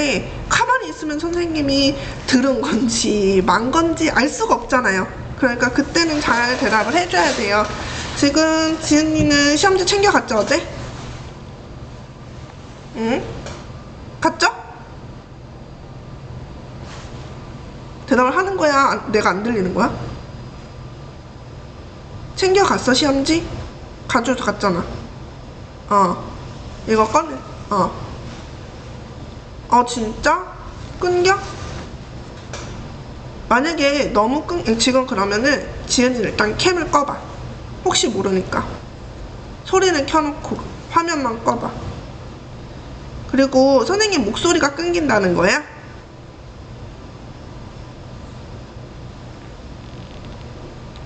있는데 가만히 있으면 선생님이 들은 건지 만 건지 알 수가 없잖아요. 그러니까 그때는 잘 대답을 해줘야 돼요. 지금 지은이는 시험지 챙겨갔죠, 어제? 응? 갔죠? 대답을 하는 거야? 내가 안 들리는 거야? 챙겨갔어, 시험지? 가져갔잖아. 이거 꺼내. 진짜? 끊겨? 만약에 너무 지금 그러면은 지은이 일단 캠을 꺼봐. 혹시 모르니까. 소리는 켜놓고 화면만 꺼봐. 그리고 선생님 목소리가 끊긴다는 거야?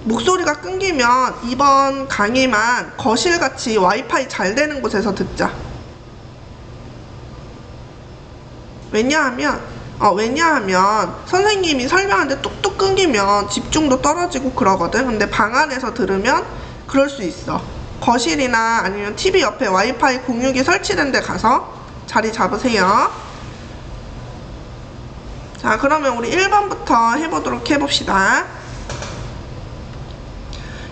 목소리가 끊기면 이번 강의만 거실같이 와이파이 잘 되는 곳에서 듣자. 왜냐하면 선생님이 설명하는데 뚝뚝 끊기면 집중도 떨어지고 그러거든. 근데 방 안에서 들으면 그럴 수 있어. 거실이나 아니면 TV 옆에 와이파이 공유기 설치된 데 가서 자리 잡으세요. 자, 그러면 우리 1번부터 해보도록 해봅시다.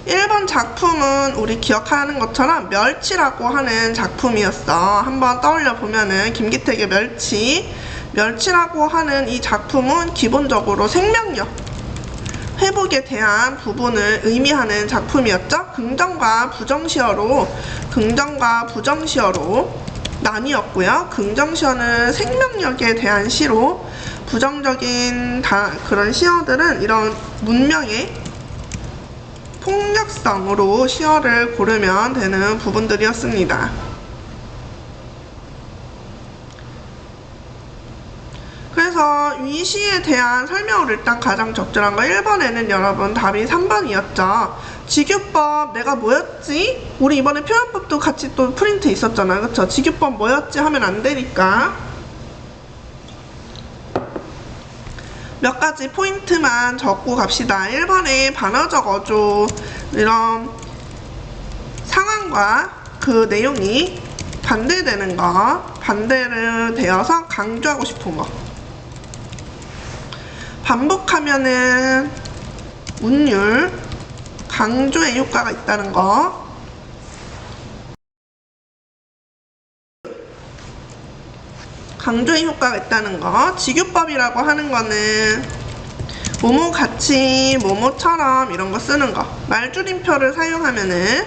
1번 작품은 우리 기억하는 것처럼 멸치라고 하는 작품이었어. 한번 떠올려 보면은 김기택의 멸치라고 하는 이 작품은 기본적으로 생명력 회복에 대한 부분을 의미하는 작품이었죠. 긍정과 부정시어로 나뉘었고요. 긍정시어는 생명력에 대한 시로, 부정적인 그런 시어들은 이런 문명의 폭력성으로 시어를 고르면 되는 부분들이었습니다. 그래서 이 시에 대한 설명을 일단 가장 적절한 거 1번에는 여러분 답이 3번이었죠. 직유법 내가 뭐였지? 우리 이번에 표현법도 같이 또 프린트 있었잖아. 그쵸? 직유법 뭐였지? 하면 안 되니까 몇 가지 포인트만 적고 갑시다. 1번에 반어적 어조 이런 상황과 그 내용이 반대되는 거, 반대를 되어서 강조하고 싶은 거. 반복하면은 운율, 강조의 효과가 있다는 거. 강조의 효과가 있다는 거. 직유법이라고 하는 거는 뭐뭐같이, 뭐뭐처럼 이런 거 쓰는 거. 말줄임표를 사용하면은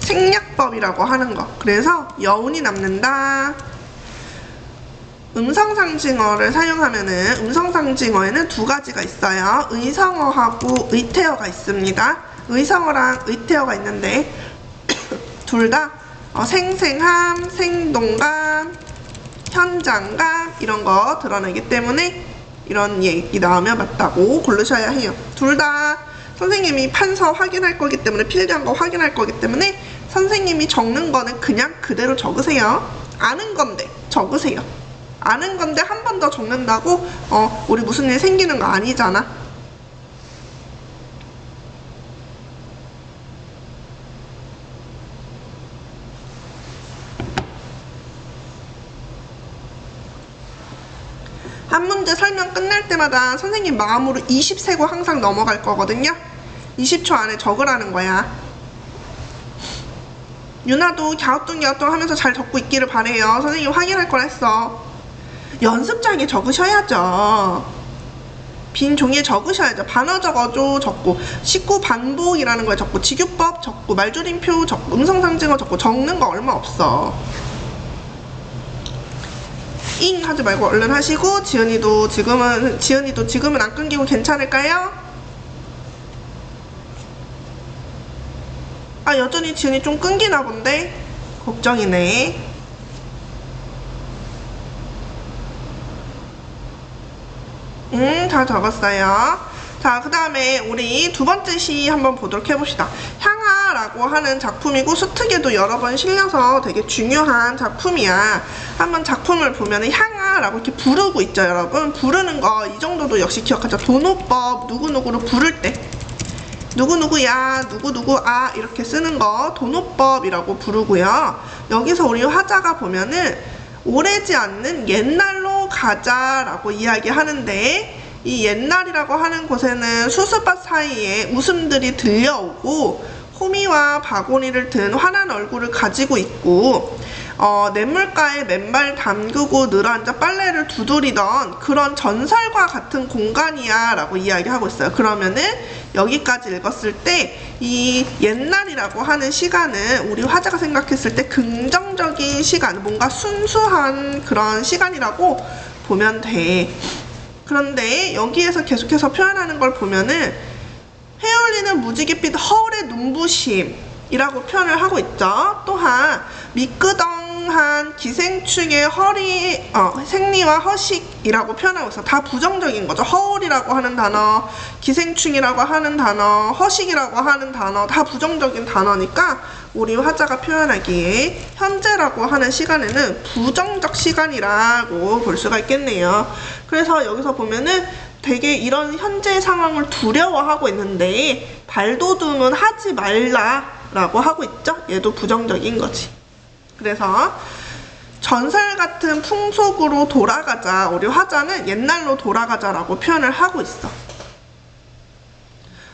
생략법이라고 하는 거. 그래서 여운이 남는다. 음성상징어를 사용하면은 음성상징어에는 두 가지가 있어요. 의성어하고 의태어가 있습니다. 의성어랑 의태어가 있는데 둘 다 생생함, 생동감, 현장감 이런 거 드러내기 때문에 이런 얘기 나오면 맞다고 고르셔야 해요. 둘 다 선생님이 판서 확인할 거기 때문에 필기한 거 확인할 거기 때문에 선생님이 적는 거는 그냥 그대로 적으세요. 아는 건데 적으세요. 아는 건데 한 번 더 적는다고 우리 무슨 일 생기는 거 아니잖아. 한 문제 설명 끝날 때마다 선생님 마음으로 20 세고 항상 넘어갈 거거든요. 20초 안에 적으라는 거야. 유나도 갸우뚱 하면서 잘 적고 있기를 바래요. 선생님 확인할 거라 했어. 연습장에 적으셔야죠. 빈 종이에 적으셔야죠. 반어적 어조 적고, 식구 반복이라는 거에 적고, 직유법 적고, 말줄임표 적고, 음성상징어 적고, 적는 거 얼마 없어. 잉 하지 말고 얼른 하시고, 지은이도 지금은 안 끊기고 괜찮을까요? 여전히 지은이 좀 끊기나 본데? 걱정이네. 다 적었어요. 자, 그 다음에 우리 두 번째 시 한번 보도록 해봅시다. 향하라고 하는 작품이고 수특에도 여러 번 실려서 되게 중요한 작품이야. 한번 작품을 보면 향하라고 이렇게 부르고 있죠, 여러분. 부르는 거 이 정도도 역시 기억하죠. 도노법 누구누구로 부를 때 누구누구야, 누구누구아 이렇게 쓰는 거 도노법이라고 부르고요. 여기서 우리 화자가 보면은 오래지 않는 옛날로 가자라고 이야기하는데, 이 옛날이라고 하는 곳에는 수수밭 사이에 웃음들이 들려오고 호미와 바구니를 든 환한 얼굴을 가지고 있고, 냇물가에 맨발 담그고 늘어앉아 빨래를 두드리던 그런 전설과 같은 공간이야 라고 이야기하고 있어요. 그러면은 여기까지 읽었을 때 이 옛날이라고 하는 시간은 우리 화자가 생각했을 때 긍정적인 시간, 뭔가 순수한 그런 시간이라고 보면 돼. 그런데 여기에서 계속해서 표현하는 걸 보면은 헤어리는 무지갯빛 허울의 눈부심이라고 표현을 하고 있죠. 또한 미끄덩한 기생충의 생리와 허식이라고 표현하고 있어. 다 부정적인 거죠. 허울이라고 하는 단어, 기생충이라고 하는 단어, 허식이라고 하는 단어 다 부정적인 단어니까 우리 화자가 표현하기에 현재라고 하는 시간에는 부정적 시간이라고 볼 수가 있겠네요. 그래서 여기서 보면은 되게 이런 현재 상황을 두려워하고 있는데 발돋움은 하지 말라라고 하고 있죠. 얘도 부정적인 거지. 그래서 전설 같은 풍속으로 돌아가자, 우리 화자는 옛날로 돌아가자라고 표현을 하고 있어.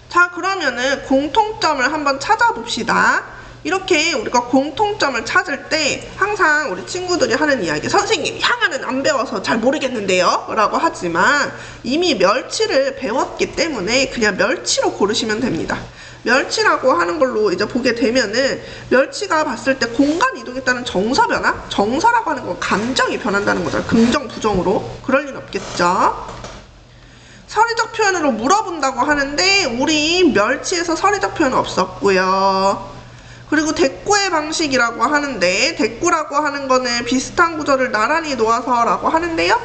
자, 그러면은 공통점을 한번 찾아봅시다. 이렇게 우리가 공통점을 찾을 때 항상 우리 친구들이 하는 이야기, 선생님 향하는 안 배워서 잘 모르겠는데요 라고 하지만 이미 멸치를 배웠기 때문에 그냥 멸치로 고르시면 됩니다. 멸치라고 하는 걸로 이제 보게 되면은 멸치가 봤을 때 공간 이동에 따른 정서 변화? 정서라고 하는 건 감정이 변한다는 거죠. 긍정, 부정으로. 그럴 리는 없겠죠. 서리적 표현으로 물어본다고 하는데 우리 멸치에서 서리적 표현은 없었고요. 그리고 대꾸의 방식이라고 하는데 대꾸라고 하는 거는 비슷한 구절을 나란히 놓아서 라고 하는데요.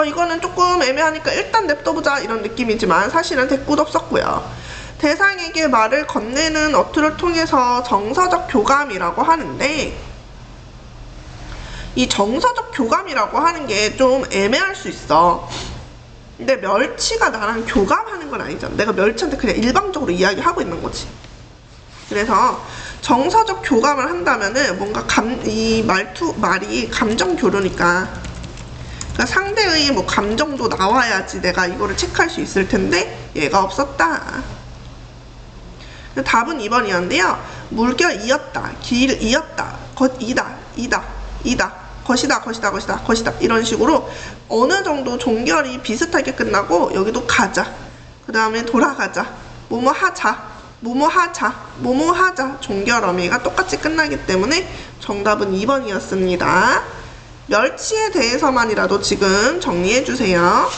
이거는 조금 애매하니까 일단 냅둬보자 이런 느낌이지만 사실은 대꾸도 없었고요. 대상에게 말을 건네는 어투를 통해서 정서적 교감이라고 하는데 이 정서적 교감이라고 하는 게 좀 애매할 수 있어. 근데 멸치가 나랑 교감하는 건 아니잖아. 내가 멸치한테 그냥 일방적으로 이야기하고 있는 거지. 그래서 정서적 교감을 한다면은 뭔가 이 말이 감정 교류니까 그러니까 상대의 뭐 감정도 나와야지 내가 이거를 체크할 수 있을 텐데 얘가 없었다. 답은 2번이었는데요. 물결 이었다, 길 이었다, 이다, 것이다 이런 식으로 어느 정도 종결이 비슷하게 끝나고 여기도 가자, 그 다음에 돌아가자, 뭐뭐하자 종결 어미가 똑같이 끝나기 때문에 정답은 2번이었습니다. 멸치에 대해서만이라도 지금 정리해 주세요.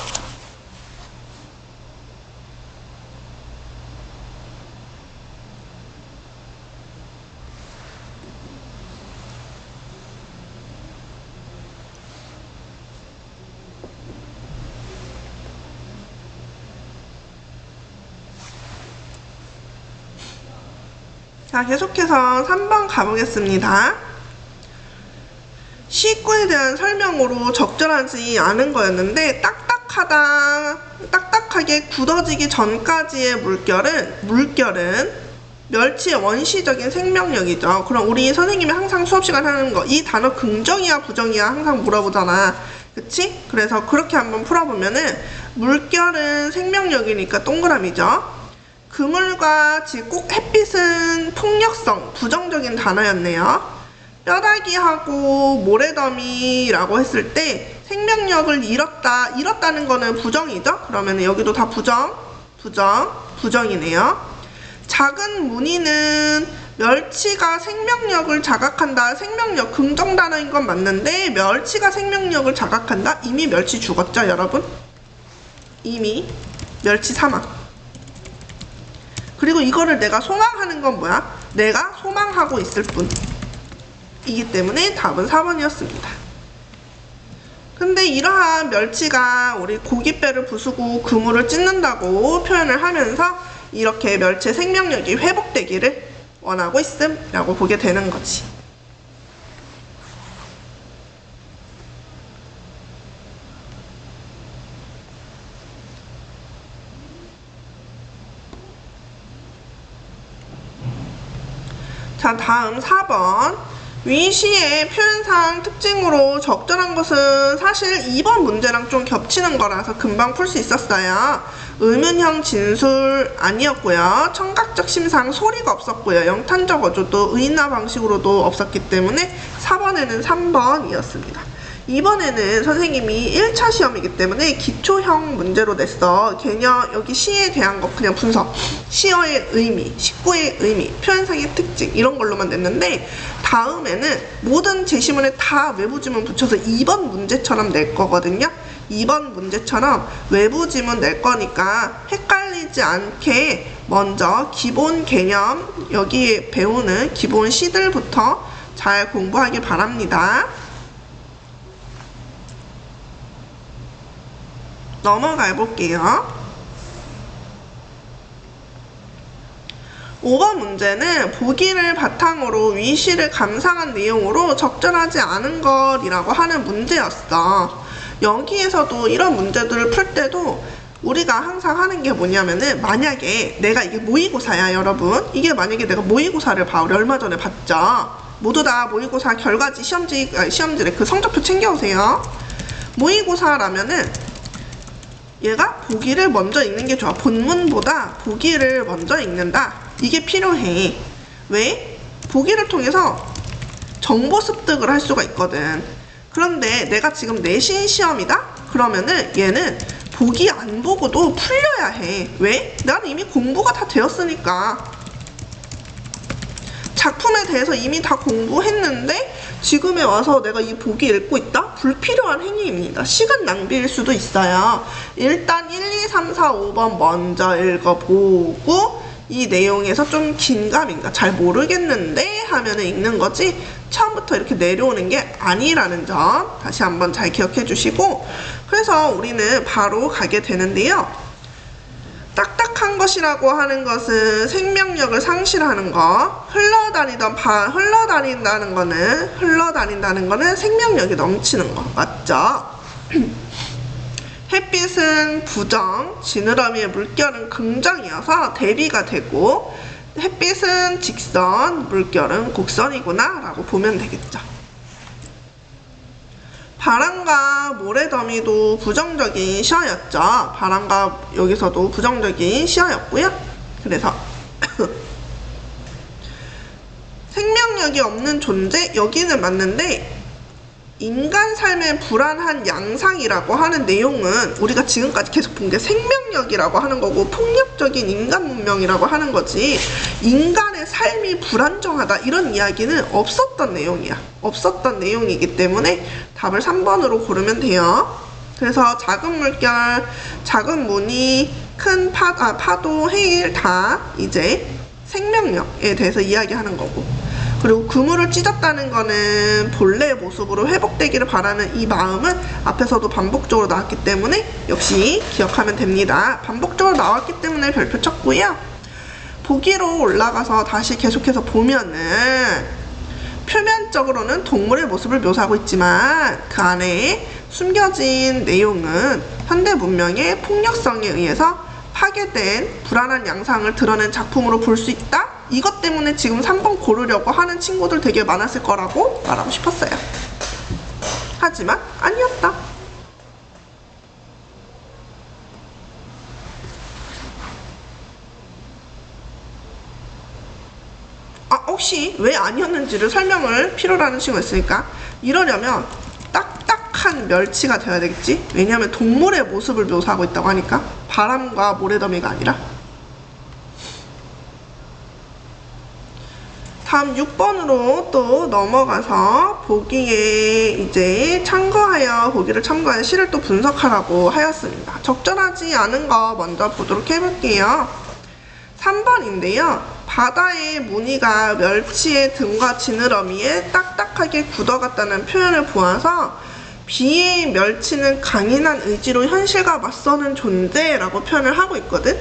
자, 계속해서 3번 가보겠습니다. 시구에 대한 설명으로 적절하지 않은 거였는데 딱딱하게 굳어지기 전까지의 물결은 멸치의 원시적인 생명력이죠. 그럼 우리 선생님이 항상 수업 시간 하는 거, 이 단어 긍정이야 부정이야 항상 물어보잖아. 그치? 그래서 그렇게 한번 풀어보면은 물결은 생명력이니까 동그라미죠. 그물과 꼭 햇빛은 폭력성, 부정적인 단어였네요. 뼈다귀하고 모래더미라고 했을 때 생명력을 잃었다는 거는 부정이죠? 그러면 여기도 다 부정이네요. 작은 무늬는 멸치가 생명력을 자각한다. 생명력, 긍정 단어인 건 맞는데 멸치가 생명력을 자각한다? 이미 멸치 죽었죠, 여러분? 이미 멸치 사망. 그리고 이거를 내가 소망하는 건 뭐야? 내가 소망하고 있을 뿐이기 때문에 답은 4번이었습니다. 근데 이러한 멸치가 우리 고깃배를 부수고 그물을 찢는다고 표현을 하면서 이렇게 멸치의 생명력이 회복되기를 원하고 있음이라고 보게 되는 거지. 자, 다음 4번. 위시의 표현상 특징으로 적절한 것은 사실 2번 문제랑 좀 겹치는 거라서 금방 풀 수 있었어요. 의문형 진술 아니었고요. 청각적 심상 소리가 없었고요. 영탄적 어조도 의인화 방식으로도 없었기 때문에 4번에는 3번이었습니다. 이번에는 선생님이 1차 시험이기 때문에 기초형 문제로 냈어. 개념, 여기 시에 대한 거 그냥 분석. 시어의 의미, 식구의 의미, 표현상의 특징 이런 걸로만 냈는데 다음에는 모든 제시문에 다 외부 지문 붙여서 2번 문제처럼 낼 거거든요. 2번 문제처럼 외부 지문 낼 거니까 헷갈리지 않게 먼저 기본 개념, 여기 배우는 기본 시들부터 잘 공부하길 바랍니다. 넘어가 볼게요. 5번 문제는 보기를 바탕으로 위시를 감상한 내용으로 적절하지 않은 것이라고 하는 문제였어. 여기에서도 이런 문제들을 풀 때도 우리가 항상 하는 게 뭐냐면은 만약에 내가 이게 모의고사야 여러분. 이게 만약에 내가 모의고사를 봐. 우리 얼마 전에 봤죠. 모두 다 모의고사 결과지 시험지래 그 성적표 챙겨오세요. 모의고사라면은 얘가 보기를 먼저 읽는 게 좋아. 본문보다 보기를 먼저 읽는다. 이게 필요해. 왜? 보기를 통해서 정보 습득을 할 수가 있거든. 그런데 내가 지금 내신 시험이다? 그러면은 얘는 보기 안 보고도 풀려야 해. 왜? 나는 이미 공부가 다 되었으니까. 작품에 대해서 이미 다 공부했는데 지금에 와서 내가 이 보기 읽고 있다? 불필요한 행위입니다. 시간 낭비일 수도 있어요. 일단 1, 2, 3, 4, 5번 먼저 읽어보고 이 내용에서 좀 긴가민가 잘 모르겠는데 하면은 읽는 거지 처음부터 이렇게 내려오는 게 아니라는 점 다시 한번 잘 기억해 주시고 그래서 우리는 바로 가게 되는데요. 딱딱한 것이라고 하는 것은 생명력을 상실하는 거. 흘러다닌다는 거는 생명력이 넘치는 거. 맞죠? 햇빛은 부정, 지느러미의 물결은 긍정이어서 대비가 되고 햇빛은 직선, 물결은 곡선이구나 라고 보면 되겠죠. 바람과 모래더미도 부정적인 시어였죠. 바람과 여기서도 부정적인 시어였고요. 그래서 생명력이 없는 존재 여기는 맞는데 인간 삶의 불안한 양상이라고 하는 내용은 우리가 지금까지 계속 본 게 생명력이라고 하는 거고 폭력적인 인간 문명이라고 하는 거지 인간의 삶이 불안정하다 이런 이야기는 없었던 내용이야. 없었던 내용이기 때문에 답을 3번으로 고르면 돼요. 그래서 작은 물결, 작은 무늬, 큰 파도, 해일 다 이제 생명력에 대해서 이야기하는 거고 그리고 그물을 찢었다는 거는 본래의 모습으로 회복되기를 바라는 이 마음은 앞에서도 반복적으로 나왔기 때문에 역시 기억하면 됩니다. 반복적으로 나왔기 때문에 별표 쳤고요. 보기로 올라가서 다시 계속해서 보면은 표면적으로는 동물의 모습을 묘사하고 있지만 그 안에 숨겨진 내용은 현대 문명의 폭력성에 의해서 파괴된 불안한 양상을 드러낸 작품으로 볼 수 있다? 이것 때문에 지금 3번 고르려고 하는 친구들 되게 많았을 거라고 말하고 싶었어요. 하지만 아니었다. 혹시 왜 아니었는지를 설명을 필요로 하는 친구가 있으니까 이러려면 딱딱한 멸치가 되어야 되겠지? 왜냐하면 동물의 모습을 묘사하고 있다고 하니까 바람과 모래더미가 아니라 다음 6번으로 또 넘어가서 보기에 이제 보기를 참고하여 시를 또 분석하라고 하였습니다. 적절하지 않은 거 먼저 보도록 해볼게요. 3번인데요. 바다의 무늬가 멸치의 등과 지느러미에 딱딱하게 굳어갔다는 표현을 보아서 비의 멸치는 강인한 의지로 현실과 맞서는 존재라고 표현을 하고 있거든.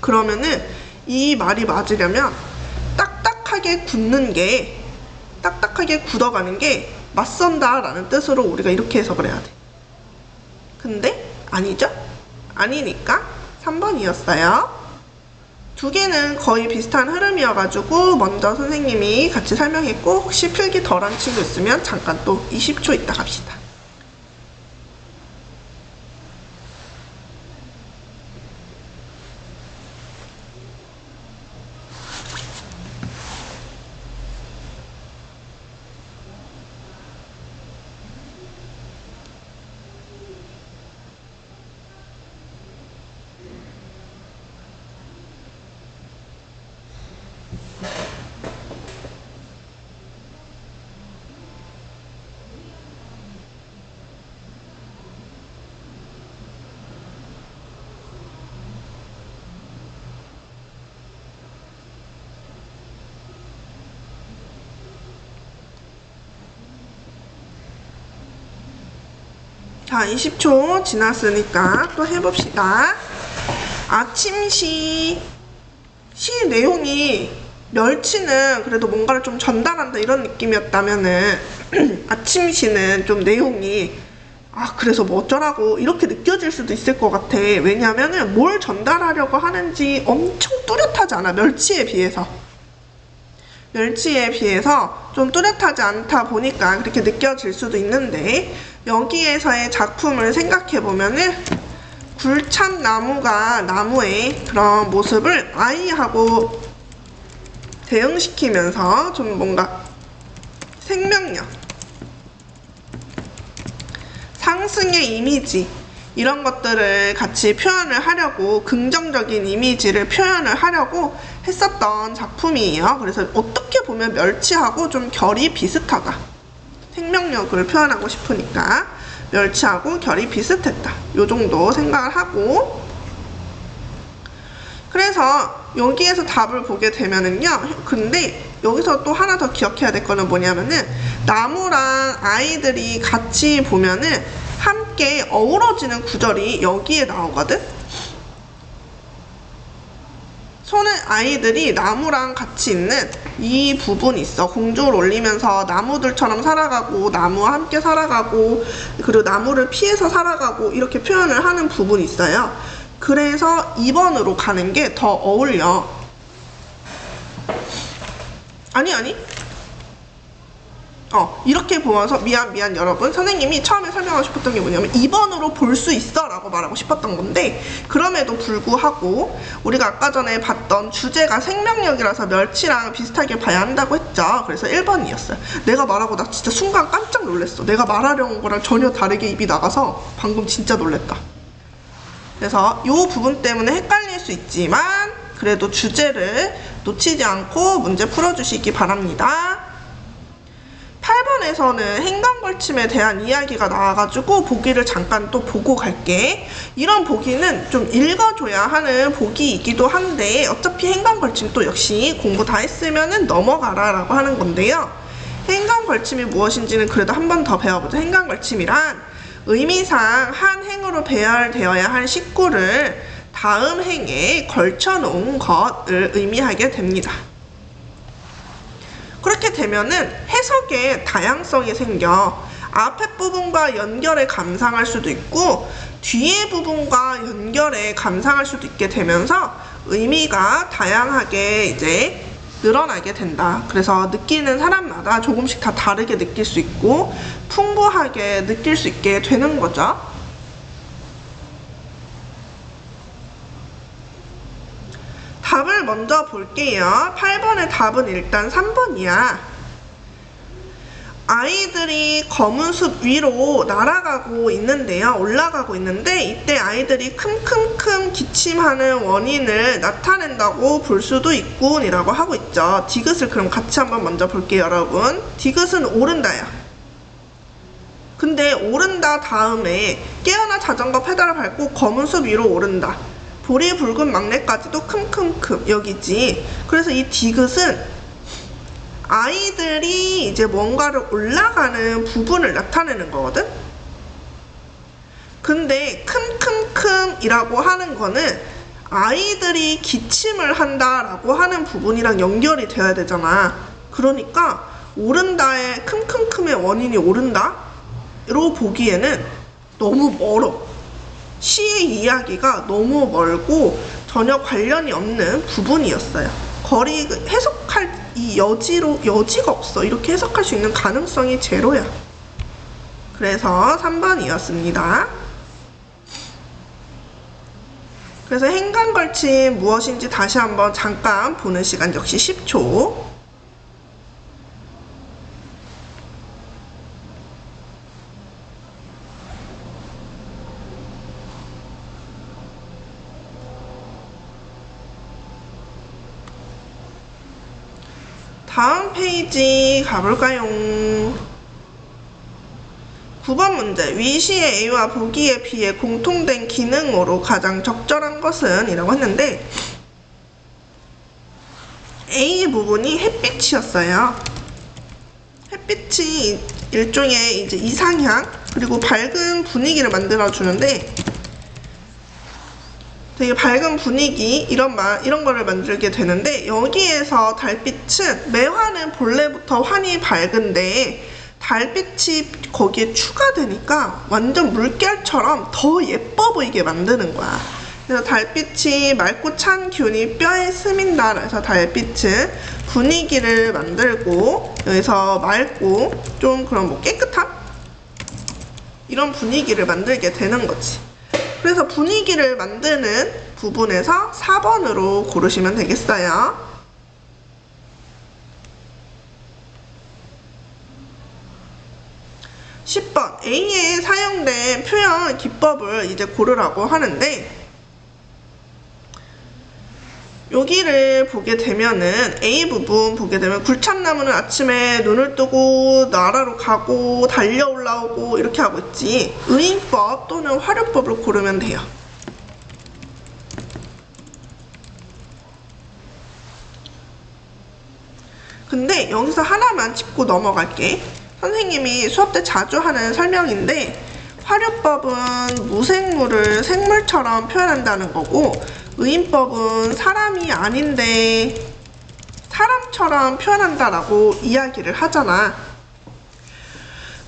그러면은 이 말이 맞으려면 딱딱하게 굳어가는 게 맞선다 라는 뜻으로 우리가 이렇게 해석을 해야 돼. 근데 아니죠? 아니니까 3번이었어요. 두 개는 거의 비슷한 흐름이어가지고 먼저 선생님이 같이 설명했고, 혹시 필기 덜한 친구 있으면 잠깐 또 20초 있다 갑시다. 자, 20초 지났으니까 또 해봅시다. 아침시 시 내용이 멸치는 그래도 뭔가를 좀 전달한다 이런 느낌이었다면은 아침시는 좀 내용이 그래서 뭐 어쩌라고 이렇게 느껴질 수도 있을 것 같아. 왜냐면은 뭘 전달하려고 하는지 엄청 뚜렷하지 않아. 멸치에 비해서 좀 뚜렷하지 않다 보니까 그렇게 느껴질 수도 있는데, 여기에서의 작품을 생각해보면은 굴참나무가 나무의 그런 모습을 아이하고 대응시키면서 좀 뭔가 생명력, 상승의 이미지 이런 것들을 같이 표현을 하려고, 긍정적인 이미지를 표현을 하려고 했었던 작품이에요. 그래서 어떻게 보면 멸치하고 좀 결이 비슷하다. 생명력을 표현하고 싶으니까 멸치하고 결이 비슷했다. 요 정도 생각을 하고, 그래서 여기에서 답을 보게 되면은요, 근데 여기서 또 하나 더 기억해야 될 거는 뭐냐면은, 나무랑 아이들이 같이 보면은 함께 어우러지는 구절이 여기에 나오거든. 손을 아이들이 나무랑 같이 있는 이 부분이 있어. 공중을 올리면서 나무들처럼 살아가고, 나무와 함께 살아가고, 그리고 나무를 피해서 살아가고, 이렇게 표현을 하는 부분이 있어요. 그래서 2번으로 가는 게 더 어울려. 아니 이렇게 보면서 미안 여러분, 선생님이 처음에 설명하고 싶었던 게 뭐냐면 2번으로 볼 수 있어 라고 말하고 싶었던 건데, 그럼에도 불구하고 우리가 아까 전에 봤던 주제가 생명력이라서 멸치랑 비슷하게 봐야 한다고 했죠. 그래서 1번이었어요. 내가 말하고 나 진짜 순간 깜짝 놀랐어. 내가 말하려는 거랑 전혀 다르게 입이 나가서 방금 진짜 놀랬다. 그래서 이 부분 때문에 헷갈릴 수 있지만 그래도 주제를 놓치지 않고 문제 풀어주시기 바랍니다. 8번에서는 행간걸침에 대한 이야기가 나와가지고 보기를 잠깐 또 보고 갈게. 이런 보기는 좀 읽어줘야 하는 보기이기도 한데, 어차피 행간걸침 또 역시 공부 다 했으면은 넘어가라 라고 하는 건데요. 행간걸침이 무엇인지는 그래도 한 번 더 배워보자. 행간걸침이란 의미상 한 행으로 배열되어야 할 식구를 다음 행에 걸쳐놓은 것을 의미하게 됩니다. 그렇게 되면은 해석에 다양성이 생겨. 앞에 부분과 연결에 감상할 수도 있고 뒤에 부분과 연결에 감상할 수도 있게 되면서 의미가 다양하게 이제 늘어나게 된다. 그래서 느끼는 사람마다 조금씩 다 다르게 느낄 수 있고 풍부하게 느낄 수 있게 되는 거죠. 답을 먼저 볼게요. 8번의 답은 일단 3번이야. 아이들이 검은 숲 위로 날아가고 있는데요. 올라가고 있는데 이때 아이들이 큼큼큼 기침하는 원인을 나타낸다고 볼 수도 있군 이라고 하고 있죠. 디귿을 그럼 같이 한번 먼저 볼게요, 여러분. 디귿은 오른다야. 근데 오른다 다음에 깨어나 자전거 페달을 밟고 검은 숲 위로 오른다. 볼이 붉은 막내까지도 큼큼큼 여기지. 그래서 이 디귿은 아이들이 이제 뭔가를 올라가는 부분을 나타내는 거거든. 근데 큼큼큼 이라고 하는 거는 아이들이 기침을 한다라고 하는 부분이랑 연결이 되어야 되잖아. 그러니까 오른다의 큼큼큼의 원인이 오른다로 보기에는 너무 멀어. 시의 이야기가 너무 멀고 전혀 관련이 없는 부분이었어요. 거리 해석할 이 여지가 없어. 이렇게 해석할 수 있는 가능성이 제로야. 그래서 3번이었습니다. 그래서 행간걸침 무엇인지 다시 한번 잠깐 보는 시간 역시 10초. 다음 페이지 가볼까요? 9번 문제. 위시의 A와 보기의 B의 공통된 기능으로 가장 적절한 것은? 이라고 했는데 A 부분이 햇빛이었어요. 햇빛이 일종의 이제 이상향 그리고 밝은 분위기를 만들어주는데 되게 밝은 분위기 이런 거를 만들게 되는데 여기에서 달빛은 매화는 본래부터 환히 밝은데 달빛이 거기에 추가되니까 완전 물결처럼 더 예뻐 보이게 만드는 거야. 그래서 달빛이 맑고 찬 기운이 뼈에 스민다. 그래서 달빛은 분위기를 만들고 여기서 맑고 좀 그런 뭐 깨끗함? 이런 분위기를 만들게 되는 거지. 그래서 분위기를 만드는 부분에서 4번으로 고르시면 되겠어요. 10번. A에 사용된 표현 기법을 이제 고르라고 하는데 여기를 보게 되면은 A 부분 보게 되면 굴참나무는 아침에 눈을 뜨고 나라로 가고 달려 올라오고 이렇게 하고 있지. 의인법 또는 화류법을 고르면 돼요. 근데 여기서 하나만 짚고 넘어갈게. 선생님이 수업 때 자주 하는 설명인데 화류법은 무생물을 생물처럼 표현한다는 거고 의인법은 사람이 아닌데 사람처럼 표현한다라고 이야기를 하잖아.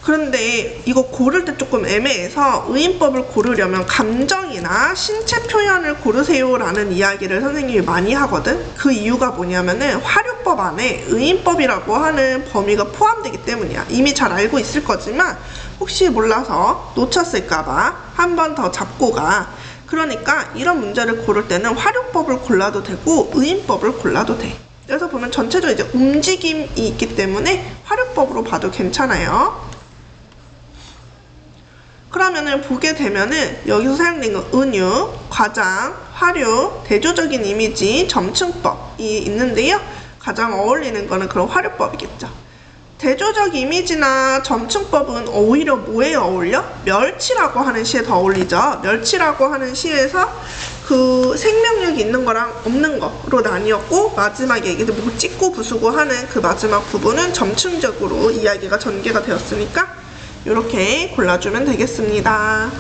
그런데 이거 고를 때 조금 애매해서 의인법을 고르려면 감정이나 신체 표현을 고르세요 라는 이야기를 선생님이 많이 하거든. 그 이유가 뭐냐면은 화류법 안에 의인법이라고 하는 범위가 포함되기 때문이야. 이미 잘 알고 있을 거지만 혹시 몰라서 놓쳤을까봐 한 번 더 잡고 가. 그러니까 이런 문제를 고를 때는 화류법을 골라도 되고 의인법을 골라도 돼. 그래서 보면 전체적으로 이제 움직임이 있기 때문에 화류법으로 봐도 괜찮아요. 그러면은 보게 되면은 여기서 사용된 건 은유, 과장, 화류, 대조적인 이미지, 점층법이 있는데요. 가장 어울리는 거는 그런 화류법이겠죠. 대조적 이미지나 점층법은 오히려 뭐에 어울려? 멸치라고 하는 시에 더 어울리죠. 멸치라고 하는 시에서 그 생명력이 있는 거랑 없는 거로 나뉘었고 마지막에 이게 뭐 찍고 부수고 하는 그 마지막 부분은 점층적으로 이야기가 전개가 되었으니까 이렇게 골라주면 되겠습니다.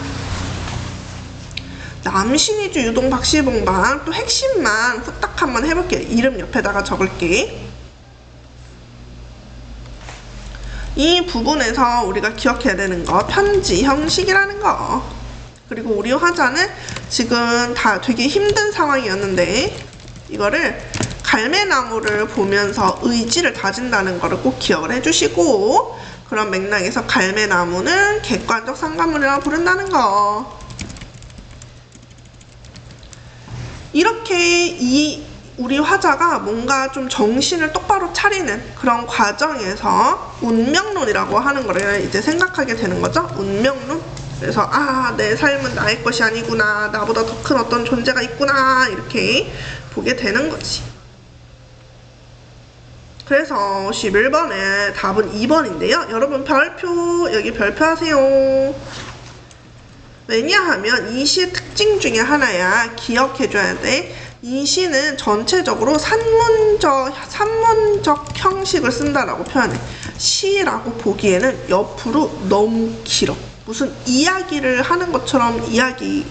남신이주 유동 박시봉방 또 핵심만 후딱 한번 해볼게요. 이름 옆에다가 적을게. 이 부분에서 우리가 기억해야 되는 거 편지 형식이라는 거. 그리고 우리 화자는 지금 다 되게 힘든 상황이었는데 이거를 갈매나무를 보면서 의지를 다진다는 거를 꼭 기억을 해주시고 그런 맥락에서 갈매나무는 객관적 상관문이라고 부른다는 거. 이렇게 우리 화자가 뭔가 좀 정신을 똑바로 차리는 그런 과정에서 운명론이라고 하는 거를 이제 생각하게 되는 거죠. 운명론. 그래서 내 삶은 나의 것이 아니구나. 나보다 더 큰 어떤 존재가 있구나. 이렇게 보게 되는 거지. 그래서 11번에 답은 2번인데요. 여러분 별표, 여기 별표 하세요. 왜냐하면 이 시의 특징 중에 하나야. 기억해줘야 돼. 이 시는 전체적으로 산문적 형식을 쓴다라고 표현해. 시라고 보기에는 옆으로 너무 길어. 무슨 이야기를 하는 것처럼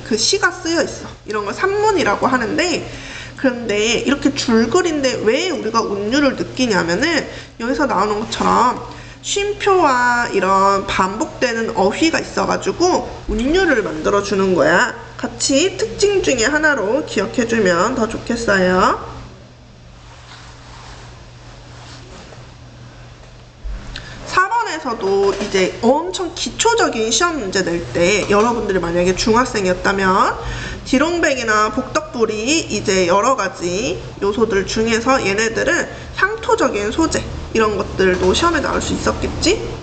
그 시가 쓰여 있어. 이런 걸 산문이라고 하는데 그런데 이렇게 줄글인데 왜 우리가 운율을 느끼냐면은 여기서 나오는 것처럼 쉼표와 이런 반복되는 어휘가 있어가지고 운율을 만들어주는 거야. 같이 특징 중에 하나로 기억해주면 더 좋겠어요. 4번에서도 이제 엄청 기초적인 시험 문제 낼 때 여러분들이 만약에 중학생이었다면 디롱백이나 복덕불이 이제 여러가지 요소들 중에서 얘네들은 향토적인 소재 이런 것들도 시험에 나올 수 있었겠지?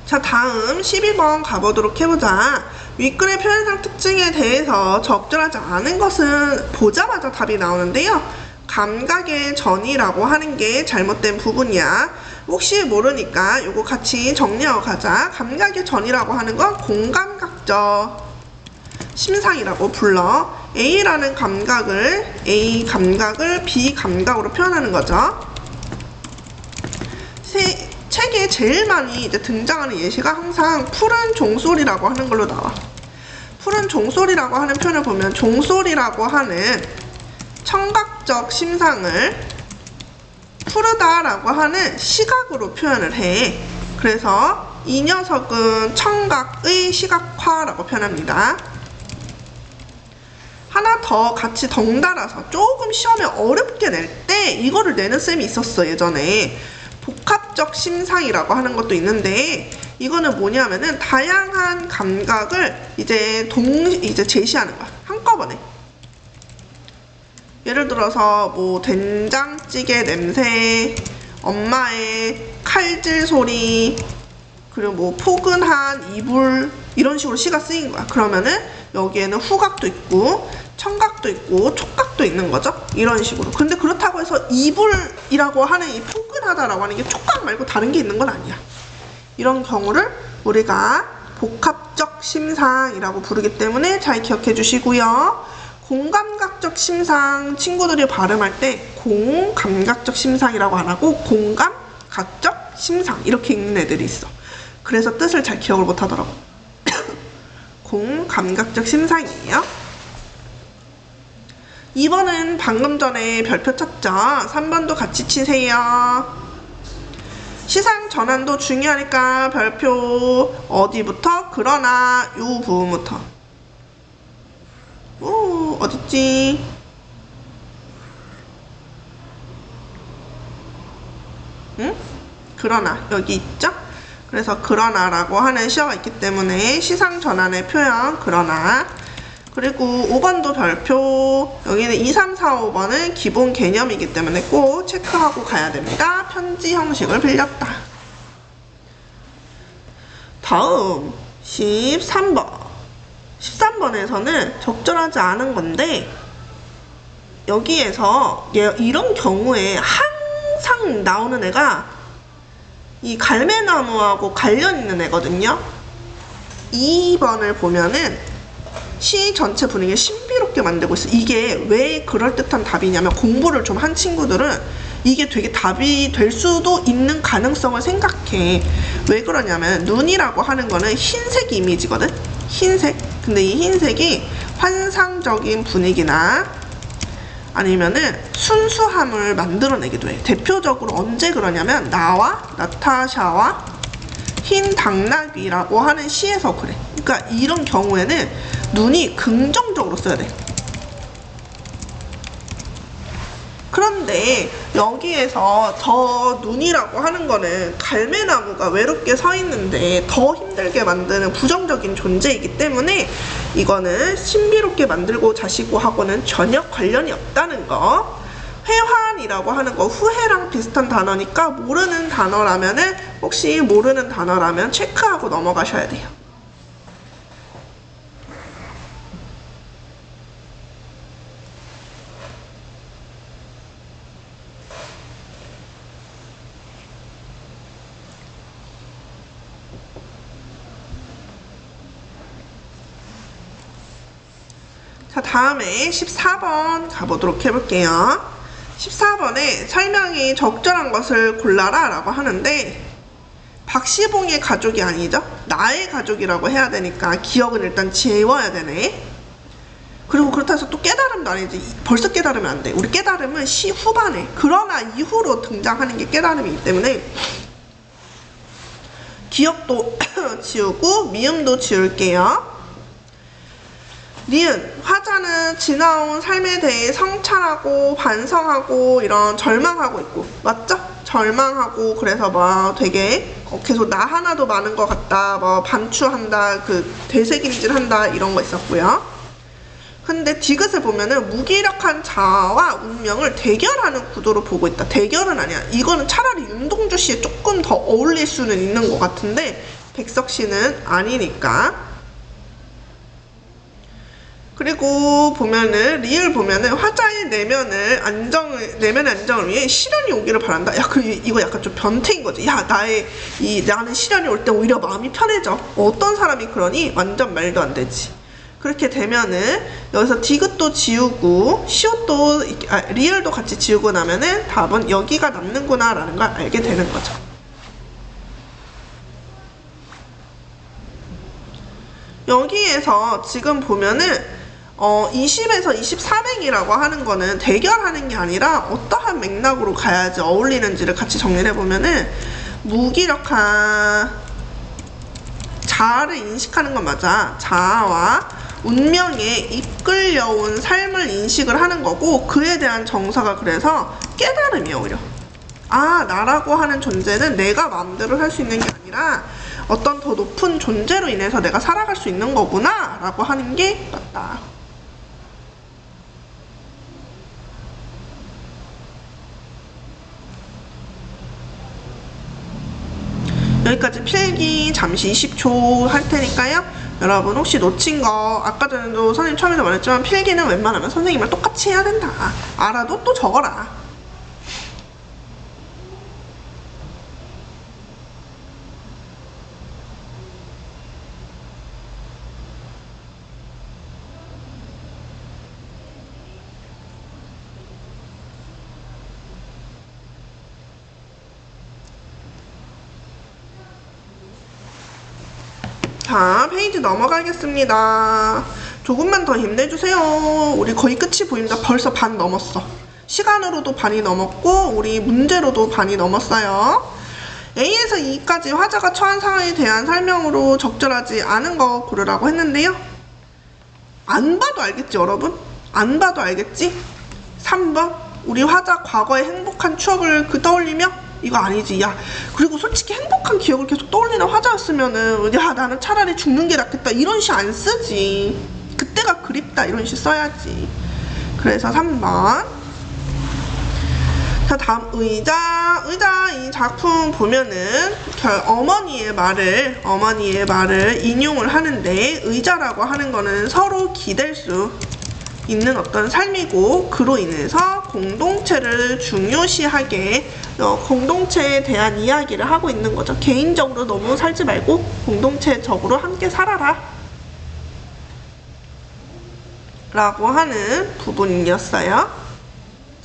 자, 다음 12번 가보도록 해보자. 윗글의 표현상 특징에 대해서 적절하지 않은 것은 보자마자 답이 나오는데요. 감각의 전이라고 하는 게 잘못된 부분이야. 혹시 모르니까 요거 같이 정리하고 가자. 감각의 전이라고 하는 건 공감각적 심상이라고 불러. A라는 감각을 A 감각을 B 감각으로 표현하는 거죠. 책에 제일 많이 이제 등장하는 예시가 항상 푸른 종소리라고 하는 걸로 나와. 푸른 종소리라고 하는 표현을 보면 종소리라고 하는 청각적 심상을 푸르다라고 하는 시각으로 표현을 해. 그래서 이 녀석은 청각의 시각화라고 표현합니다. 하나 더 같이 덩달아서 조금 시험에 어렵게 낼 때 이거를 내는 쌤이 있었어, 예전에. 복합적 심상이라고 하는 것도 있는데 이거는 뭐냐면은 다양한 감각을 이제 제시하는 거야. 한꺼번에. 예를 들어서 뭐 된장찌개 냄새, 엄마의 칼질 소리, 그리고 뭐 포근한 이불 이런 식으로 시가 쓰인 거야. 그러면은 여기에는 후각도 있고 청각도 있고 촉각도 있는 거죠. 이런 식으로. 근데 그렇다고 해서 이불이라고 하는 이 포근하다라고 하는 게 촉각 말고 다른 게 있는 건 아니야. 이런 경우를 우리가 복합적 심상이라고 부르기 때문에 잘 기억해 주시고요. 공감각적 심상 친구들이 발음할 때 공감각적 심상이라고 안 하고 공감각적 심상 이렇게 읽는 애들이 있어. 그래서 뜻을 잘 기억을 못 하더라고. 공감각적 심상이에요. 2번은 방금 전에 별표 쳤죠. 3번도 같이 치세요. 시상 전환도 중요하니까 별표 어디부터? 그러나 요 부분부터. 오, 어딨지? 응? 그러나 여기 있죠? 그래서 그러나라고 하는 시어가 있기 때문에 시상 전환의 표현 그러나. 그리고 5번도 별표, 여기는 2, 3, 4, 5번은 기본 개념이기 때문에 꼭 체크하고 가야 됩니다. 편지 형식을 빌렸다. 다음 13번. 13번에서는 적절하지 않은 건데 여기에서 이런 경우에 항상 나오는 애가 이 갈매나무하고 관련 있는 애거든요. 2번을 보면은 시 전체 분위기를 신비롭게 만들고 있어. 이게 왜 그럴듯한 답이냐면 공부를 좀 한 친구들은 이게 되게 답이 될 수도 있는 가능성을 생각해. 왜 그러냐면 눈이라고 하는 거는 흰색 이미지거든. 흰색. 근데 이 흰색이 환상적인 분위기나 아니면은 순수함을 만들어내기도 해. 대표적으로 언제 그러냐면 나와 나타샤와 흰 당나귀라고 하는 시에서 그래. 그러니까 이런 경우에는 눈이 긍정적으로 써야 돼. 그런데 여기에서 더 눈이라고 하는 거는 갈매나무가 외롭게 서 있는데 더 힘들게 만드는 부정적인 존재이기 때문에 이거는 신비롭게 만들고 자시고 하고는 전혀 관련이 없다는 거. 회환이라고 하는 거 후회랑 비슷한 단어니까 모르는 단어라면은 혹시 모르는 단어라면 체크하고 넘어가셔야 돼요. 자, 다음에 14번 가보도록 해볼게요. 14번에 설명이 적절한 것을 골라라 라고 하는데 박시봉의 가족이 아니죠? 나의 가족이라고 해야 되니까 기억은 일단 지워야 되네. 그리고 그렇다 해서 또 깨달음도 아니지. 벌써 깨달으면 안 돼. 우리 깨달음은 시 후반에, 그러나 이후로 등장하는 게 깨달음이기 때문에 기억도 지우고 미음도 지울게요. 니은, 화자는 지나온 삶에 대해 성찰하고 반성하고 이런 절망하고 있고, 맞죠? 절망하고, 그래서 막 되게 계속 나 하나도 많은 것 같다, 뭐 반추한다, 그 되새김질한다 이런 거 있었고요. 근데 디귿을 보면은 무기력한 자아와 운명을 대결하는 구도로 보고 있다. 대결은 아니야. 이거는 차라리 윤동주 씨에 조금 더 어울릴 수는 있는 것 같은데 백석 씨는 아니니까. 그리고 보면은 리을 보면은 화자의 내면의 안정을 위해 시련이 오기를 바란다. 야, 이거 약간 좀 변태인 거지. 야, 나는 시련이 올 때 오히려 마음이 편해져. 어떤 사람이 그러니? 완전 말도 안 되지. 그렇게 되면은 여기서 디귿도 지우고 시옷도 리을도 같이 지우고 나면은 답은 여기가 남는구나 라는 걸 알게 되는 거죠. 여기에서 지금 보면은 20에서 24행이라고 하는 거는 대결하는 게 아니라 어떠한 맥락으로 가야지 어울리는지를 같이 정리를 해보면은 무기력한 자아를 인식하는 건 맞아. 자아와 운명에 이끌려온 삶을 인식을 하는 거고, 그에 대한 정서가 그래서 깨달음이에요. 오히려 나라고 하는 존재는 내가 마음대로 할 수 있는 게 아니라 어떤 더 높은 존재로 인해서 내가 살아갈 수 있는 거구나 라고 하는 게 맞다. 여기까지 필기 잠시 20초 할 테니까요. 여러분 혹시 놓친 거, 아까 전에도 선생님 처음에도 말했지만 필기는 웬만하면 선생님이랑 똑같이 해야 된다. 알아도 또 적어라. 자, 페이지 넘어가겠습니다. 조금만 더 힘내주세요. 우리 거의 끝이 보입니다. 벌써 반 넘었어. 시간으로도 반이 넘었고 우리 문제로도 반이 넘었어요. A에서 E까지 화자가 처한 상황에 대한 설명으로 적절하지 않은 거 고르라고 했는데요. 안 봐도 알겠지, 여러분? 안 봐도 알겠지? 3번, 우리 화자 과거의 행복한 추억을 떠올리며, 이거 아니지. 야, 그리고 솔직히 행복한 기억을 계속 떠올리는 화자였으면은 야, 나는 차라리 죽는 게 낫겠다 이런 시 안 쓰지. 그때가 그립다 이런 시 써야지. 그래서 3번. 자, 다음 의자 이 작품 보면은 어머니의 말을 인용을 하는데, 의자라고 하는 거는 서로 기댈 수 있는 어떤 삶이고, 그로 인해서 공동체를 중요시하게 공동체에 대한 이야기를 하고 있는 거죠. 개인적으로 너무 살지 말고 공동체적으로 함께 살아라 라고 하는 부분이었어요.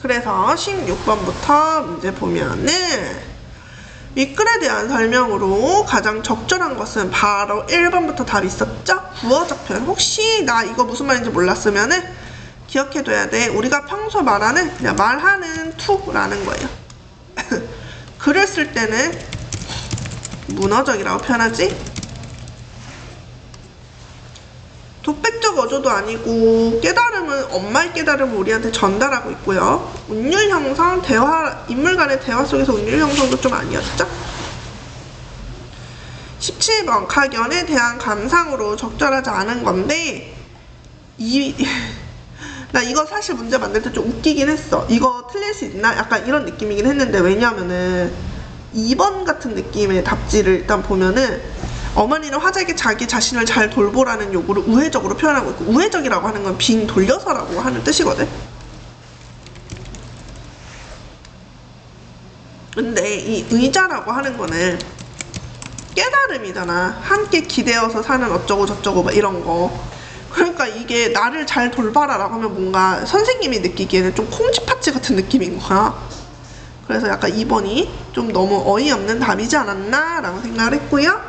그래서 16번부터 문제 보면은 윗글에 대한 설명으로 가장 적절한 것은 바로 1번부터 답이 있었죠? 구어적 표현. 혹시 나 이거 무슨 말인지 몰랐으면은 기억해둬야 돼. 우리가 평소 말하는 그냥 말하는 투라는 거예요. 글을 쓸 때는 문어적이라고 표현하지? 독백적 어조도 아니고 깨달음은 엄마의 깨달음을 우리한테 전달하고 있고요. 운율 형성, 인물 간의 대화 속에서 운율 형성도 좀 아니었죠? 17번 각연에 대한 감상으로 적절하지 않은 건데, 나 이거 사실 문제 만들 때 좀 웃기긴 했어. 이거 틀릴 수 있나? 약간 이런 느낌이긴 했는데, 왜냐면은 2번 같은 느낌의 답지를 일단 보면은 어머니는 화자에게 자기 자신을 잘 돌보라는 요구를 우회적으로 표현하고 있고, 우회적이라고 하는 건 빙 돌려서라고 하는 뜻이거든. 근데 이 의자라고 하는 거는 깨달음이잖아. 함께 기대어서 사는 어쩌고 저쩌고 막 이런 거. 그러니까 이게 나를 잘 돌봐라 라고 하면 뭔가 선생님이 느끼기에는 좀 콩쥐팥쥐 같은 느낌인 거야. 그래서 약간 2번이 좀 너무 어이없는 답이지 않았나 라고 생각을 했고요.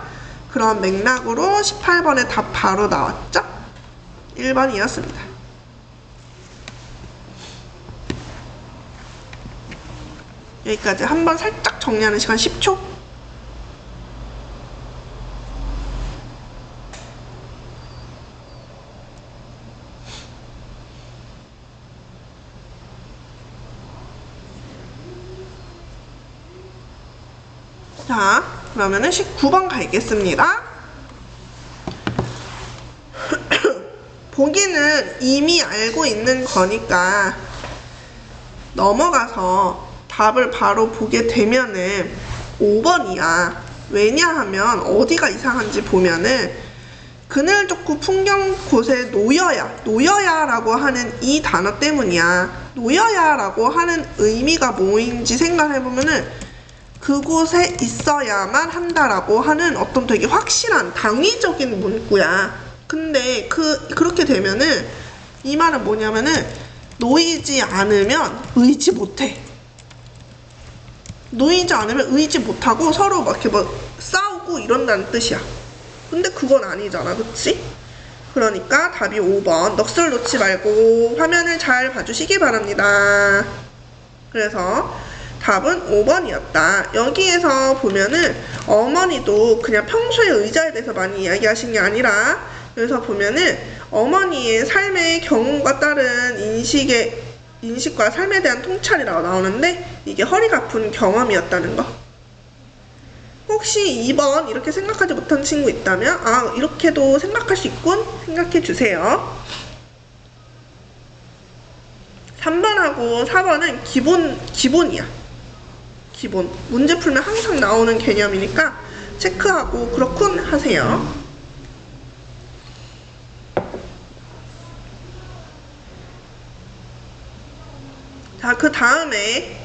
그런 맥락으로 18번의 답 바로 나왔죠? 1번이었습니다. 여기까지 한번 살짝 정리하는 시간 10초. 자, 그러면은 19번 가겠습니다. 보기는 이미 알고 있는 거니까 넘어가서 답을 바로 보게 되면은 5번이야. 왜냐하면 어디가 이상한지 보면은 그늘 좋고 풍경 곳에 놓여야 라고 하는 이 단어 때문이야. 놓여야 라고 하는 의미가 뭐인지 생각해보면은 그곳에 있어야만 한다라고 하는 어떤 되게 확실한 당위적인 문구야. 근데 그렇게 되면은 이 말은 뭐냐면은 놓이지 않으면 의지 못해. 놓이지 않으면 의지 못하고 서로 막 이렇게 뭐 싸우고 이런다는 뜻이야. 근데 그건 아니잖아, 그치? 그러니까 답이 5번. 넋을 놓지 말고 화면을 잘 봐주시기 바랍니다. 그래서 답은 5번이었다. 여기에서 보면은 어머니도 그냥 평소에 의자에 대해서 많이 이야기하신 게 아니라 여기서 보면은 어머니의 삶의 경험과 따른 인식과 삶에 대한 통찰이라고 나오는데 이게 허리가 아픈 경험이었다는 거. 혹시 2번 이렇게 생각하지 못한 친구 있다면 아, 이렇게도 생각할 수 있군 생각해 주세요. 3번하고 4번은 기본이야. 기본. 문제 풀면 항상 나오는 개념이니까 체크하고 그렇군 하세요. 자, 그 다음에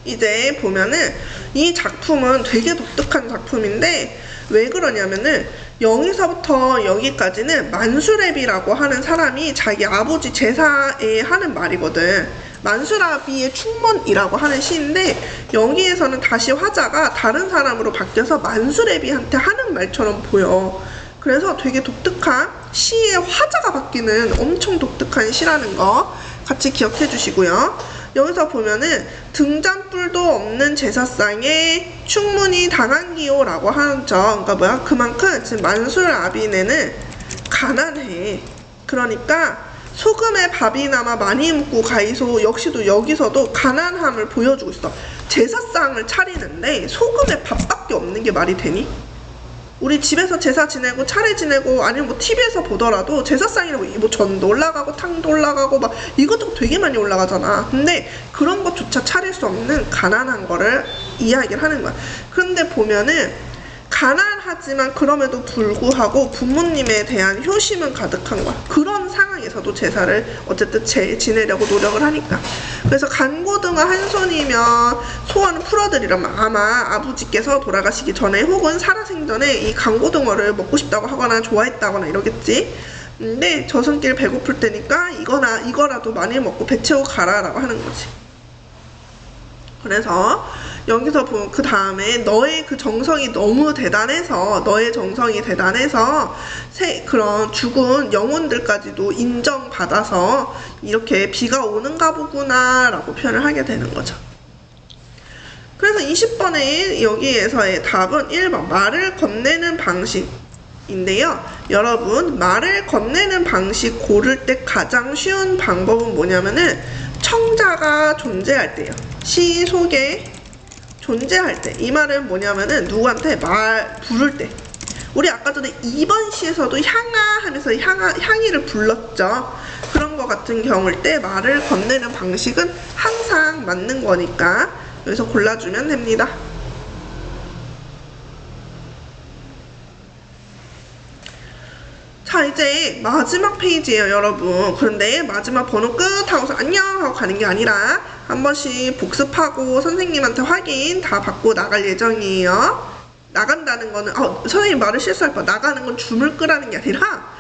이제 보면은 이 작품은 되게 독특한 작품인데 왜 그러냐면은 여기서부터 여기까지는 만수래비라고 하는 사람이 자기 아버지 제사에 하는 말이거든. 만수라비의 충문이라고 하는 시인데 여기에서는 다시 화자가 다른 사람으로 바뀌어서 만수래비한테 하는 말처럼 보여. 그래서 되게 독특한 시의 화자가 바뀌는 엄청 독특한 시라는 거 같이 기억해 주시고요. 여기서 보면은 등잔불도 없는 제사상에 충문이 당한기요 라고 하죠. 그러니까 뭐야? 그만큼 지금 만수라비네는 가난해. 그러니까 소금에 밥이나마 많이 묻고 가이소 역시도 여기서도 가난함을 보여주고 있어. 제사상을 차리는데 소금에 밥밖에 없는 게 말이 되니? 우리 집에서 제사 지내고 차례 지내고 아니면 뭐 TV에서 보더라도 제사상이라고 뭐 전도 올라가고 탕도 올라가고 막 이것도 되게 많이 올라가잖아. 근데 그런 것조차 차릴 수 없는 가난한 거를 이야기를 하는 거야. 그런데 보면은 가난하지만 그럼에도 불구하고 부모님에 대한 효심은 가득한 거야. 그런 상황에서도 제사를 어쨌든 지내려고 노력을 하니까. 그래서 간고등어 한 손이면 소원을 풀어드리라면 아마 아버지께서 돌아가시기 전에 혹은 살아생전에 이 간고등어를 먹고 싶다고 하거나 좋아했다거나 이러겠지. 근데 저승길 배고플 때니까 이거라도 많이 먹고 배 채우고 가라라고 하는 거지. 그래서 여기서 보면 그 다음에 너의 그 정성이 너무 대단해서 그런 죽은 영혼들까지도 인정받아서 이렇게 비가 오는가 보구나 라고 표현을 하게 되는 거죠. 그래서 20번의 여기에서의 답은 1번 말을 건네는 방식인데요. 여러분 말을 건네는 방식 고를 때 가장 쉬운 방법은 뭐냐면은 청자가 존재할 때요. 시 속에 존재할 때. 이 말은 뭐냐면은 누구한테 부를 때. 우리 아까 전에 2번 시에서도 향아 하면서 향이를 불렀죠. 그런 거 같은 경우일 때 말을 건네는 방식은 항상 맞는 거니까 여기서 골라주면 됩니다. 자, 이제 마지막 페이지예요, 여러분. 그런데 마지막 번호 끝 하고서 안녕 하고 가는 게 아니라 한 번씩 복습하고 선생님한테 확인 다 받고 나갈 예정이에요. 나간다는 거는 선생님 말을 실수할 뻔. 나가는 건 줌을 끄라는 게 아니라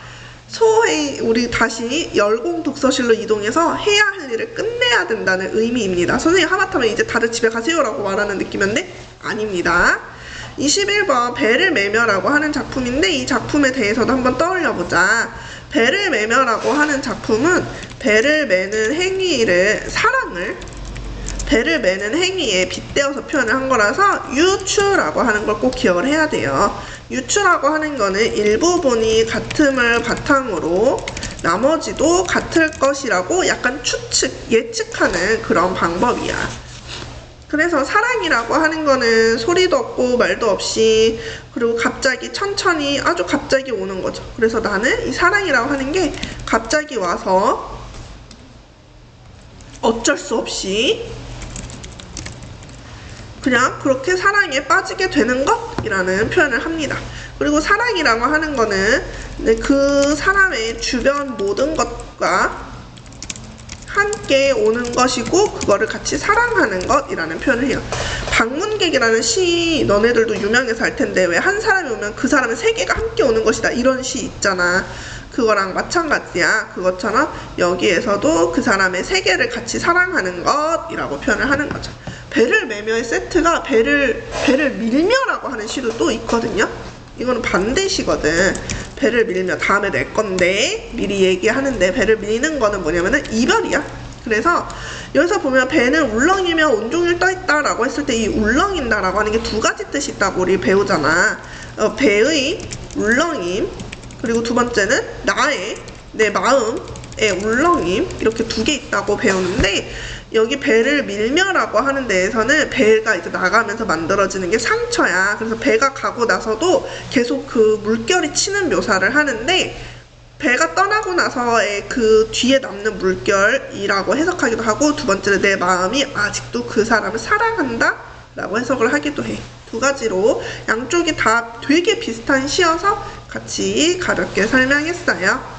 소회의 우리 다시 열공 독서실로 이동해서 해야 할 일을 끝내야 된다는 의미입니다. 선생님 하마터면 이제 다들 집에 가세요라고 말하는 느낌인데 아닙니다. 21번 배를 매며라고 하는 작품인데 이 작품에 대해서도 한번 떠올려보자. 배를 매며라고 하는 작품은 배를 매는 행위를 배를 매는 행위에 빗대어서 표현을 한 거라서 유추라고 하는 걸 꼭 기억을 해야 돼요. 유추라고 하는 거는 일부분이 같음을 바탕으로 나머지도 같을 것이라고 약간 추측, 예측하는 그런 방법이야. 그래서 사랑이라고 하는 거는 소리도 없고 말도 없이, 그리고 갑자기 천천히 아주 갑자기 오는 거죠. 그래서 나는 이 사랑이라고 하는 게 갑자기 와서 어쩔 수 없이 그냥 그렇게 사랑에 빠지게 되는 것이라는 표현을 합니다. 그리고 사랑이라고 하는 거는 그 사람의 주변 모든 것과 함께 오는 것이고 그거를 같이 사랑하는 것이라는 표현을 해요. 방문객이라는 시 너네들도 유명해서 알 텐데, 왜 한 사람이 오면 그 사람의 세계가 함께 오는 것이다 이런 시 있잖아. 그거랑 마찬가지야. 그것처럼 여기에서도 그 사람의 세계를 같이 사랑하는 것이라고 표현을 하는 거죠. 배를 매며의 세트가 배를 밀며라고 하는 시도 또 있거든요. 이거는 반대시거든. 배를 밀며 다음에 낼 건데 미리 얘기하는데, 배를 미는 거는 뭐냐면은 이별이야. 그래서 여기서 보면 배는 울렁이며 온종일 떠있다 라고 했을 때 이 울렁인다 라고 하는 게 두 가지 뜻이 있다고 우리 배우잖아. 배의 울렁임, 그리고 두 번째는 내 마음의 울렁임, 이렇게 두 개 있다고 배우는데, 여기 배를 밀며라고 하는 데에서는 배가 이제 나가면서 만들어지는 게 상처야. 그래서 배가 가고 나서도 계속 그 물결이 치는 묘사를 하는데, 배가 떠나고 나서의 그 뒤에 남는 물결이라고 해석하기도 하고, 두 번째는 내 마음이 아직도 그 사람을 사랑한다 라고 해석을 하기도 해. 두 가지로 양쪽이 다 되게 비슷한 시여서 같이 가볍게 설명했어요.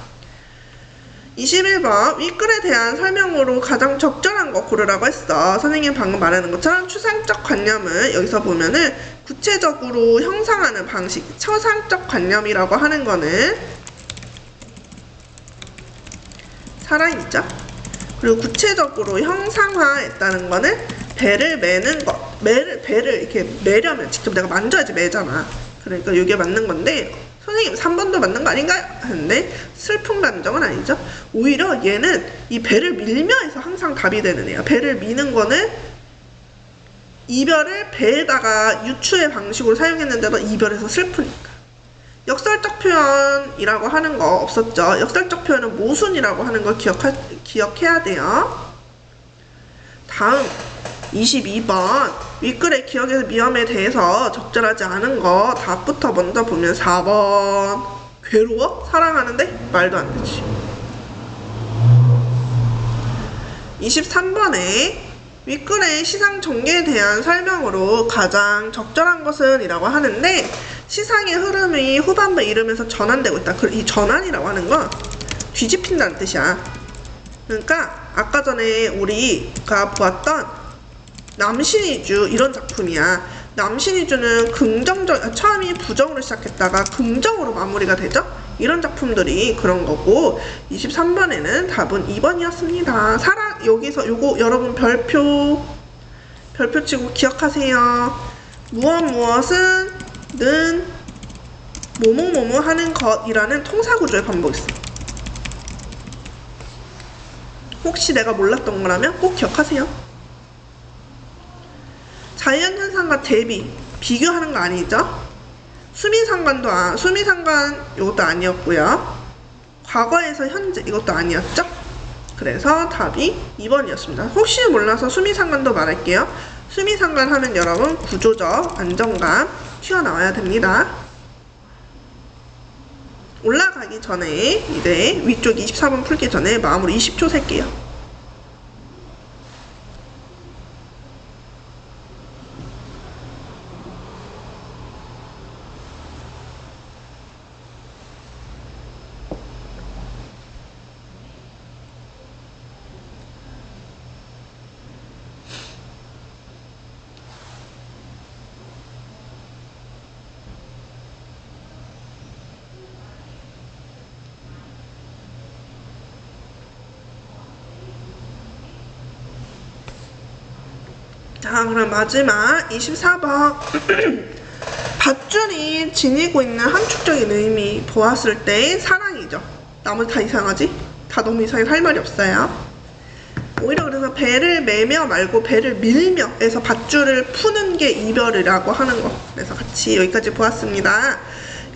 21번 윗글에 대한 설명으로 가장 적절한 거 고르라고 했어. 선생님 방금 말하는 것처럼 추상적 관념을 여기서 보면은 구체적으로 형상하는 방식,抽象적 관념이라고 하는 거는 사랑이죠. 그리고 구체적으로 형상화했다는 거는 배를 매는 것. 배를 이렇게 매려면 직접 내가 만져야지 매잖아. 그러니까 이게 맞는 건데, 선생님 3번도 맞는 거 아닌가요? 하는데 슬픈 감정은 아니죠. 오히려 얘는 이 배를 밀며에서 항상 답이 되는 애야. 배를 미는 거는 이별을 배에다가 유추의 방식으로 사용했는데도 이별에서 슬프니까. 역설적 표현이라고 하는 거 없었죠. 역설적 표현은 모순이라고 하는 걸 기억해야 돼요. 다음 22번 윗글의 기억의 위험에 대해서 적절하지 않은 거 답부터 먼저 보면 4번 괴로워? 사랑하는데? 말도 안 되지. 23번에 윗글의 시상 전개에 대한 설명으로 가장 적절한 것은 이라고 하는데, 시상의 흐름이 후반부에 이르면서 전환되고 있다. 이 전환이라고 하는 건 뒤집힌다는 뜻이야. 그러니까 아까 전에 우리가 보았던 남신이주 이런 작품이야. 남신이주는 처음이 부정으로 시작했다가 긍정으로 마무리가 되죠. 이런 작품들이 그런 거고, 23번에는 답은 2번이었습니다. 사랑, 여기서 요거 여러분 별표 치고 기억하세요. 무엇은 는 뭐뭐 하는 것이라는 통사구조의 반복이었어요. 혹시 내가 몰랐던 거라면 꼭 기억하세요. 자연현상과 대비, 비교하는 거 아니죠? 수미상관 이것도 아니었고요. 과거에서 현재 이것도 아니었죠? 그래서 답이 2번이었습니다. 혹시 몰라서 수미상관도 말할게요. 수미상관 하면 여러분 구조적 안정감 튀어나와야 됩니다. 올라가기 전에 이제 위쪽 24번 풀기 전에 마음으로 20초 셀게요. 자, 그럼 마지막 24번 밧줄이 지니고 있는 함축적인 의미 보았을 때 사랑이죠. 나머지 다 이상하지? 다 너무 이상해서 할 말이 없어요. 오히려 그래서 배를 매며 말고 배를 밀며 해서 밧줄을 푸는 게 이별이라고 하는 거. 그래서 같이 여기까지 보았습니다.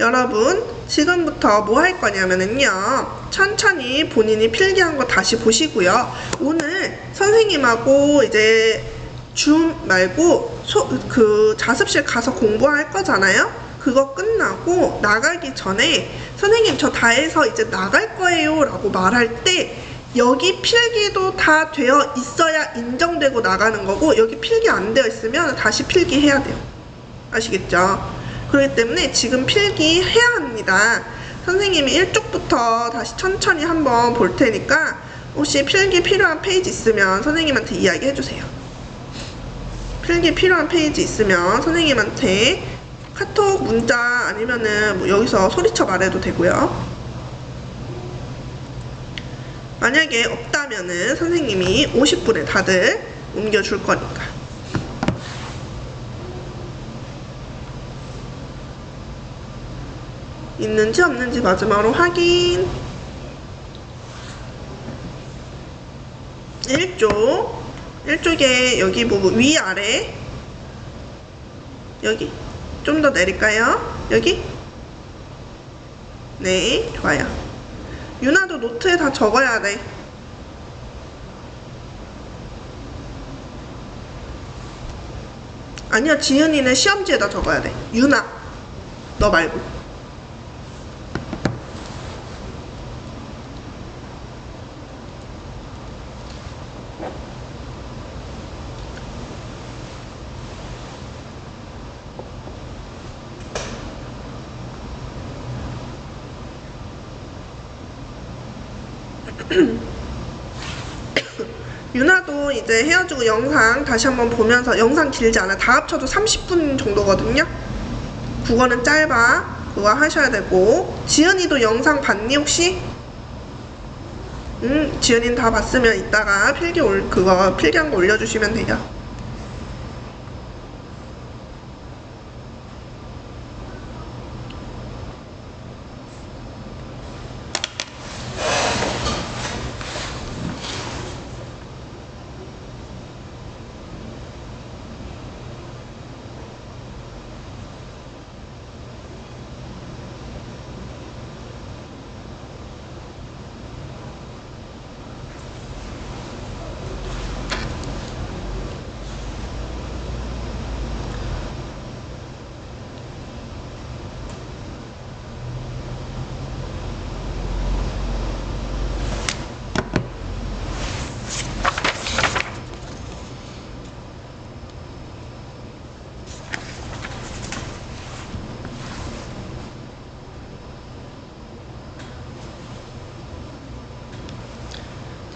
여러분 지금부터 뭐 할 거냐면은요, 천천히 본인이 필기한 거 다시 보시고요. 오늘 선생님하고 이제 줌 말고 그 자습실 가서 공부할 거잖아요. 그거 끝나고 나가기 전에 선생님 저 다 해서 이제 나갈 거예요 라고 말할 때 여기 필기도 다 되어 있어야 인정되고 나가는 거고, 여기 필기 안 되어 있으면 다시 필기해야 돼요. 아시겠죠? 그렇기 때문에 지금 필기해야 합니다. 선생님이 1쪽부터 다시 천천히 한번 볼 테니까 혹시 필기 필요한 페이지 있으면 선생님한테 이야기해 주세요. 필기 필요한 페이지 있으면 선생님한테 카톡, 문자 아니면은 뭐 여기서 소리쳐 말해도 되고요. 만약에 없다면은 선생님이 50분에 다들 옮겨줄 거니까. 있는지 없는지 마지막으로 확인. 1쪽에 여기 부분 위아래 여기 좀 더 내릴까요? 여기? 네, 좋아요. 유나도 노트에 다 적어야 돼. 아니야, 지은이는 시험지에다 적어야 돼. 유나, 너 말고. 유나도 이제 헤어지고 영상 다시 한번 보면서, 영상 길지 않아. 다 합쳐도 30분 정도거든요. 국어는 짧아. 그거 하셔야 되고. 지은이도 영상 봤니 혹시? 지은이는 다 봤으면 이따가 그거 필기한 거 올려주시면 돼요.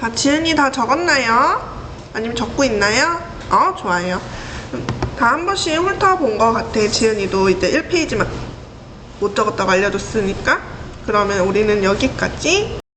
자, 지은이 다 적었나요? 아니면 적고 있나요? 좋아요. 다 한 번씩 훑어본 것 같아. 지은이도 이제 1페이지만 못 적었다고 알려줬으니까. 그러면 우리는 여기까지